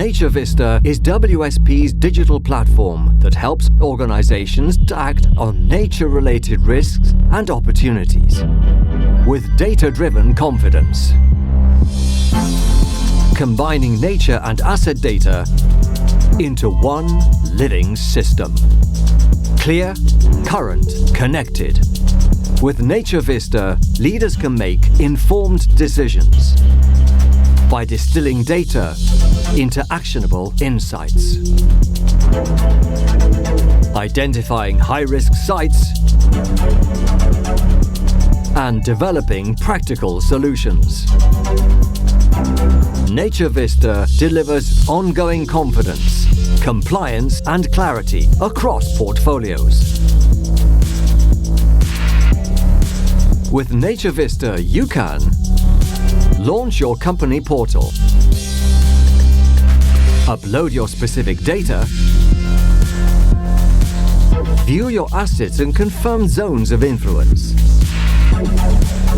Nature Vista is WSP's digital platform that helps organizations to act on nature-related risks and opportunities with data-driven confidence. Combining nature and asset data into one living system. Clear, current, connected. With Nature Vista, leaders can make informed decisions by distilling data into actionable insights. Identifying high-risk sites and developing practical solutions. Nature Vista delivers ongoing confidence, compliance and clarity across portfolios. With Nature Vista, you can launch your company portal, upload your specific data, view your assets and confirm zones of influence,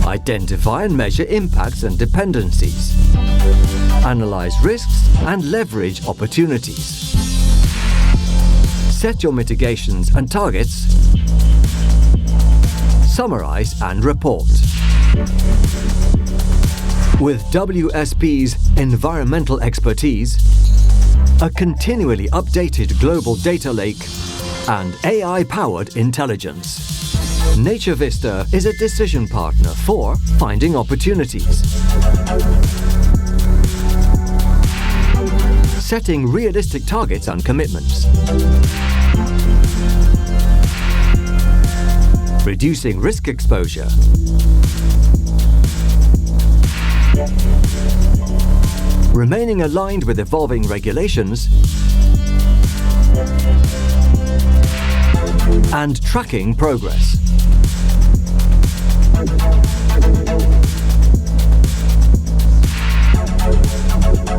identify and measure impacts and dependencies, analyze risks and leverage opportunities, set your mitigations and targets, summarize and report. With WSP's environmental expertise, a continually updated global data lake, and AI-powered intelligence, Nature Vista is a decision partner for finding opportunities, setting realistic targets and commitments, reducing risk exposure, remaining aligned with evolving regulations, and tracking progress.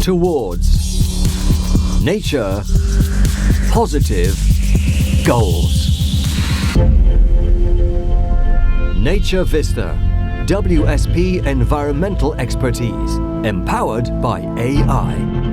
Towards nature positive goals. Nature Vista, WSP environmental expertise, empowered by AI.